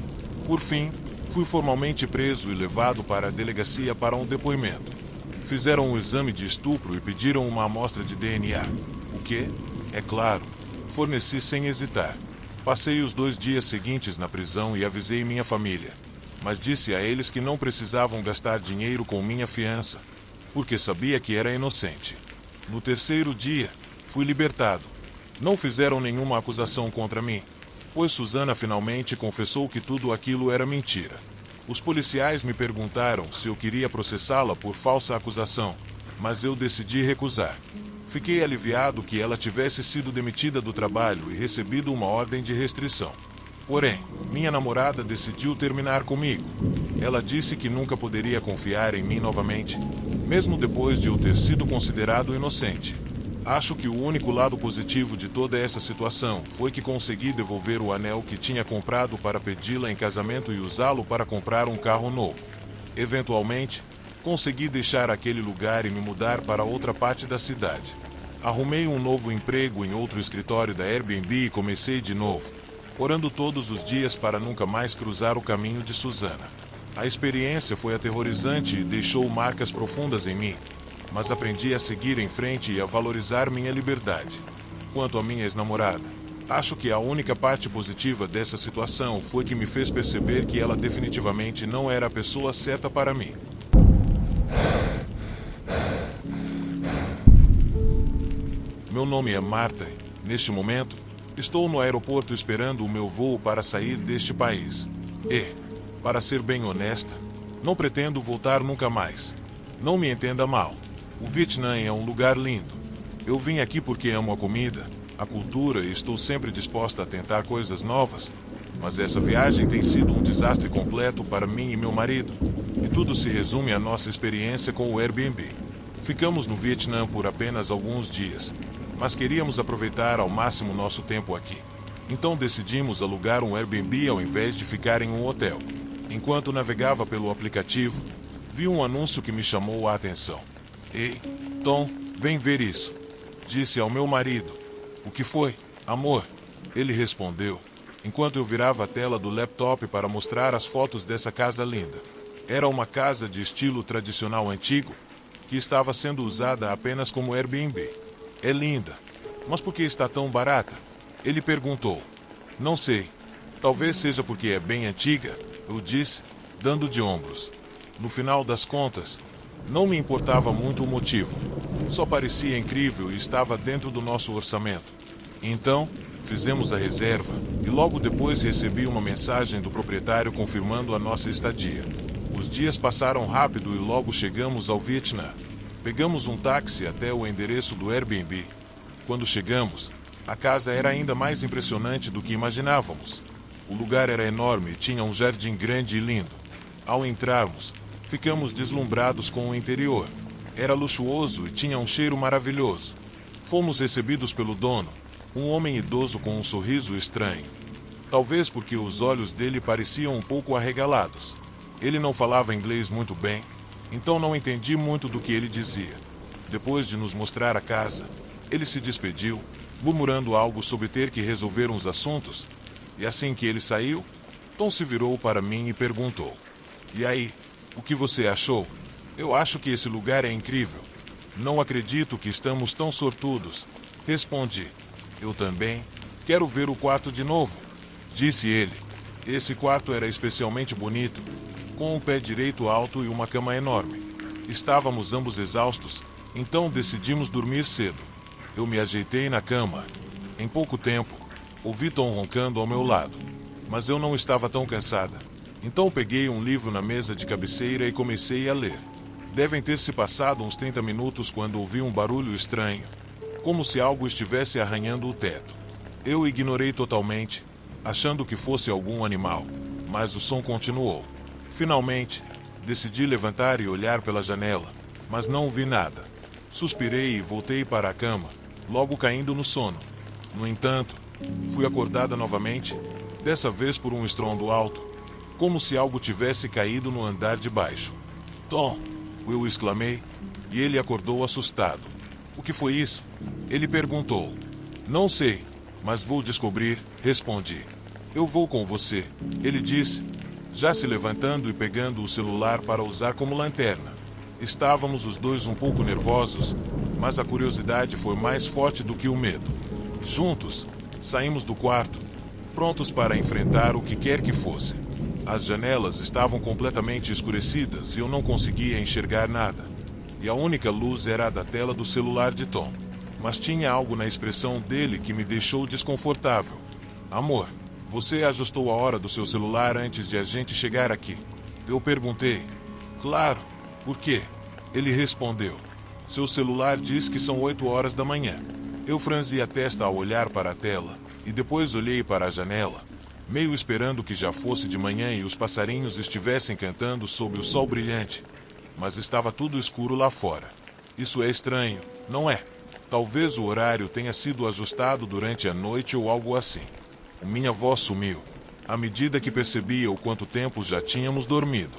Por fim, fui formalmente preso e levado para a delegacia para um depoimento. Fizeram um exame de estupro e pediram uma amostra de DNA, o que, é claro, forneci sem hesitar. Passei os 2 dias seguintes na prisão e avisei minha família, mas disse a eles que não precisavam gastar dinheiro com minha fiança, porque sabia que era inocente. No 3º dia, fui libertado. Não fizeram nenhuma acusação contra mim, pois Susana finalmente confessou que tudo aquilo era mentira. Os policiais me perguntaram se eu queria processá-la por falsa acusação, mas eu decidi recusar. Fiquei aliviado que ela tivesse sido demitida do trabalho e recebido uma ordem de restrição. Porém, minha namorada decidiu terminar comigo. Ela disse que nunca poderia confiar em mim novamente, mesmo depois de eu ter sido considerado inocente. Acho que o único lado positivo de toda essa situação foi que consegui devolver o anel que tinha comprado para pedi-la em casamento e usá-lo para comprar um carro novo. Eventualmente, consegui deixar aquele lugar e me mudar para outra parte da cidade. Arrumei um novo emprego em outro escritório da Airbnb e comecei de novo, orando todos os dias para nunca mais cruzar o caminho de Susana. A experiência foi aterrorizante e deixou marcas profundas em mim, mas aprendi a seguir em frente e a valorizar minha liberdade. Quanto à minha ex-namorada, acho que a única parte positiva dessa situação foi que me fez perceber que ela definitivamente não era a pessoa certa para mim. Meu nome é Marta e, neste momento, estou no aeroporto esperando o meu voo para sair deste país. E, para ser bem honesta, não pretendo voltar nunca mais. Não me entenda mal. O Vietnã é um lugar lindo. Eu vim aqui porque amo a comida, a cultura e estou sempre disposta a tentar coisas novas. Mas essa viagem tem sido um desastre completo para mim e meu marido. E tudo se resume à nossa experiência com o Airbnb. Ficamos no Vietnã por apenas alguns dias, mas queríamos aproveitar ao máximo nosso tempo aqui. Então decidimos alugar um Airbnb ao invés de ficar em um hotel. Enquanto navegava pelo aplicativo, vi um anúncio que me chamou a atenção. Ei, Tom, vem ver isso. Disse ao meu marido. O que foi, amor? Ele respondeu, enquanto eu virava a tela do laptop para mostrar as fotos dessa casa linda. Era uma casa de estilo tradicional antigo, que estava sendo usada apenas como Airbnb. É linda, mas por que está tão barata? Ele perguntou. Não sei. Talvez seja porque é bem antiga, eu disse, dando de ombros. No final das contas, não me importava muito o motivo. Só parecia incrível e estava dentro do nosso orçamento. Então, fizemos a reserva e logo depois recebi uma mensagem do proprietário confirmando a nossa estadia. Os dias passaram rápido e logo chegamos ao Vietnã. Pegamos um táxi até o endereço do Airbnb. Quando chegamos, a casa era ainda mais impressionante do que imaginávamos. O lugar era enorme e tinha um jardim grande e lindo. Ao entrarmos, ficamos deslumbrados com o interior. Era luxuoso e tinha um cheiro maravilhoso. Fomos recebidos pelo dono, um homem idoso com um sorriso estranho. Talvez porque os olhos dele pareciam um pouco arregalados. Ele não falava inglês muito bem, então não entendi muito do que ele dizia. Depois de nos mostrar a casa, ele se despediu, murmurando algo sobre ter que resolver uns assuntos, e assim que ele saiu, Tom se virou para mim e perguntou: E aí, o que você achou? Eu acho que esse lugar é incrível. Não acredito que estamos tão sortudos. Respondi. Eu também. Quero ver o quarto de novo, disse ele. Esse quarto era especialmente bonito, com um pé direito alto e uma cama enorme. Estávamos ambos exaustos, então decidimos dormir cedo. Eu me ajeitei na cama. Em pouco tempo, ouvi Tom roncando ao meu lado, mas eu não estava tão cansada. Então peguei um livro na mesa de cabeceira e comecei a ler. Devem ter se passado uns 30 minutos quando ouvi um barulho estranho, como se algo estivesse arranhando o teto. Eu ignorei totalmente, achando que fosse algum animal, mas o som continuou. Finalmente, decidi levantar e olhar pela janela, mas não vi nada. Suspirei e voltei para a cama, logo caindo no sono. No entanto, fui acordada novamente, dessa vez por um estrondo alto, como se algo tivesse caído no andar de baixo. Tom! Eu exclamei, e ele acordou assustado. O que foi isso? Ele perguntou. Não sei, mas vou descobrir, respondi. Eu vou com você, ele disse, já se levantando e pegando o celular para usar como lanterna. Estávamos os dois um pouco nervosos, mas a curiosidade foi mais forte do que o medo. Juntos, saímos do quarto, prontos para enfrentar o que quer que fosse. As janelas estavam completamente escurecidas e eu não conseguia enxergar nada. E a única luz era a da tela do celular de Tom. Mas tinha algo na expressão dele que me deixou desconfortável. Amor, você ajustou a hora do seu celular antes de a gente chegar aqui? Eu perguntei. Claro. Por quê? Ele respondeu. Seu celular diz que são 8 horas da manhã. Eu franzi a testa ao olhar para a tela, e depois olhei para a janela, meio esperando que já fosse de manhã e os passarinhos estivessem cantando sob o sol brilhante. Mas estava tudo escuro lá fora. Isso é estranho, não é? Talvez o horário tenha sido ajustado durante a noite ou algo assim. Minha voz sumiu, à medida que percebia o quanto tempo já tínhamos dormido.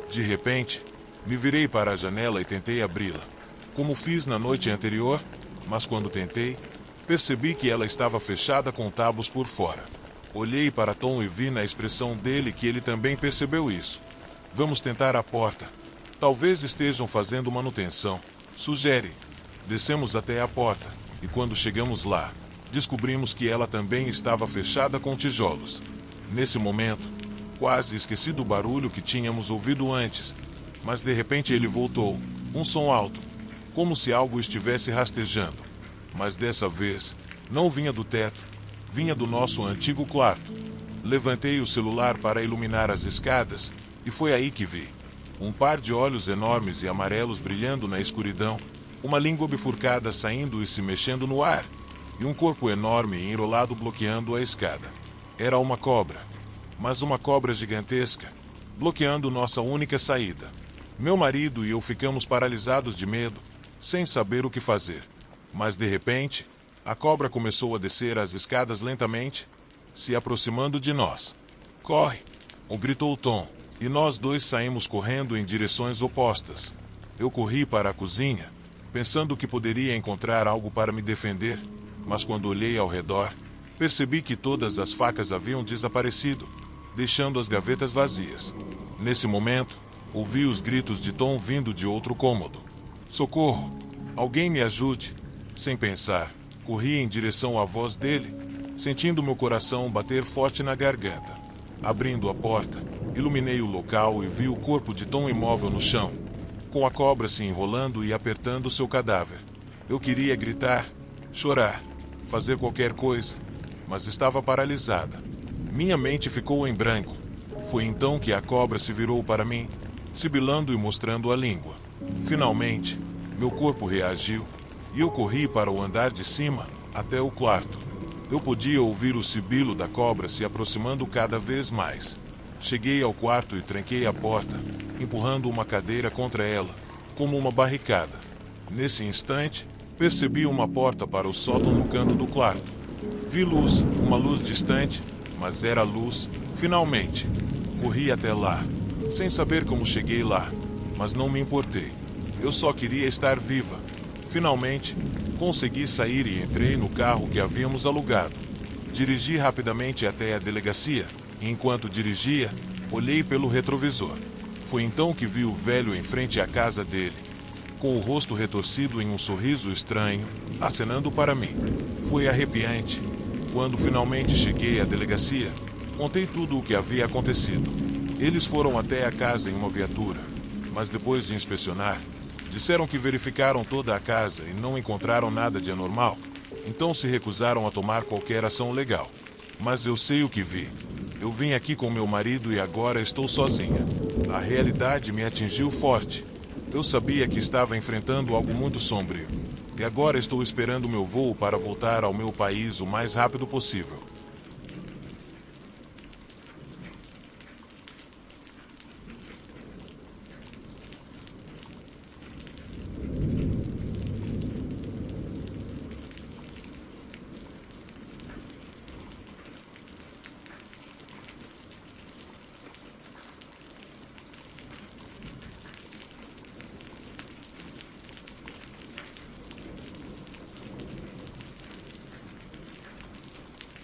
De repente, me virei para a janela e tentei abri-la, como fiz na noite anterior, mas quando tentei, percebi que ela estava fechada com tábuas por fora. Olhei para Tom e vi na expressão dele que ele também percebeu isso. Vamos tentar a porta. Talvez estejam fazendo manutenção, sugere. Descemos até a porta, e quando chegamos lá, descobrimos que ela também estava fechada com tijolos. Nesse momento, quase esqueci do barulho que tínhamos ouvido antes, mas de repente ele voltou, um som alto, como se algo estivesse rastejando. Mas dessa vez, não vinha do teto, vinha do nosso antigo quarto. Levantei o celular para iluminar as escadas, e foi aí que vi um par de olhos enormes e amarelos brilhando na escuridão, uma língua bifurcada saindo e se mexendo no ar, e um corpo enorme e enrolado bloqueando a escada. Era uma cobra, mas uma cobra gigantesca, bloqueando nossa única saída. Meu marido e eu ficamos paralisados de medo, sem saber o que fazer. Mas de repente, a cobra começou a descer as escadas lentamente, se aproximando de nós. Corre! Gritou Tom, e nós dois saímos correndo em direções opostas. Eu corri para a cozinha, pensando que poderia encontrar algo para me defender, mas quando olhei ao redor, percebi que todas as facas haviam desaparecido, deixando as gavetas vazias. Nesse momento, ouvi os gritos de Tom vindo de outro cômodo. Socorro! Alguém me ajude! Sem pensar, corri em direção à voz dele, sentindo meu coração bater forte na garganta. Abrindo a porta, iluminei o local e vi o corpo de Tom imóvel no chão, com a cobra se enrolando e apertando seu cadáver. Eu queria gritar, chorar, fazer qualquer coisa, mas estava paralisada. Minha mente ficou em branco. Foi então que a cobra se virou para mim, sibilando e mostrando a língua. Finalmente, meu corpo reagiu, e eu corri para o andar de cima, até o quarto. Eu podia ouvir o sibilo da cobra se aproximando cada vez mais. Cheguei ao quarto e tranquei a porta, empurrando uma cadeira contra ela, como uma barricada. Nesse instante, percebi uma porta para o sótão no canto do quarto. Vi luz, uma luz distante, mas era luz, finalmente. Corri até lá, sem saber como cheguei lá, mas não me importei. Eu só queria estar viva. Finalmente, consegui sair e entrei no carro que havíamos alugado. Dirigi rapidamente até a delegacia, e enquanto dirigia, olhei pelo retrovisor. Foi então que vi o velho em frente à casa dele, com o rosto retorcido em um sorriso estranho, acenando para mim. Foi arrepiante. Quando finalmente cheguei à delegacia, contei tudo o que havia acontecido. Eles foram até a casa em uma viatura, mas depois de inspecionar, disseram que verificaram toda a casa e não encontraram nada de anormal, então se recusaram a tomar qualquer ação legal. Mas eu sei o que vi. Eu vim aqui com meu marido e agora estou sozinha. A realidade me atingiu forte. Eu sabia que estava enfrentando algo muito sombrio. E agora estou esperando meu voo para voltar ao meu país o mais rápido possível.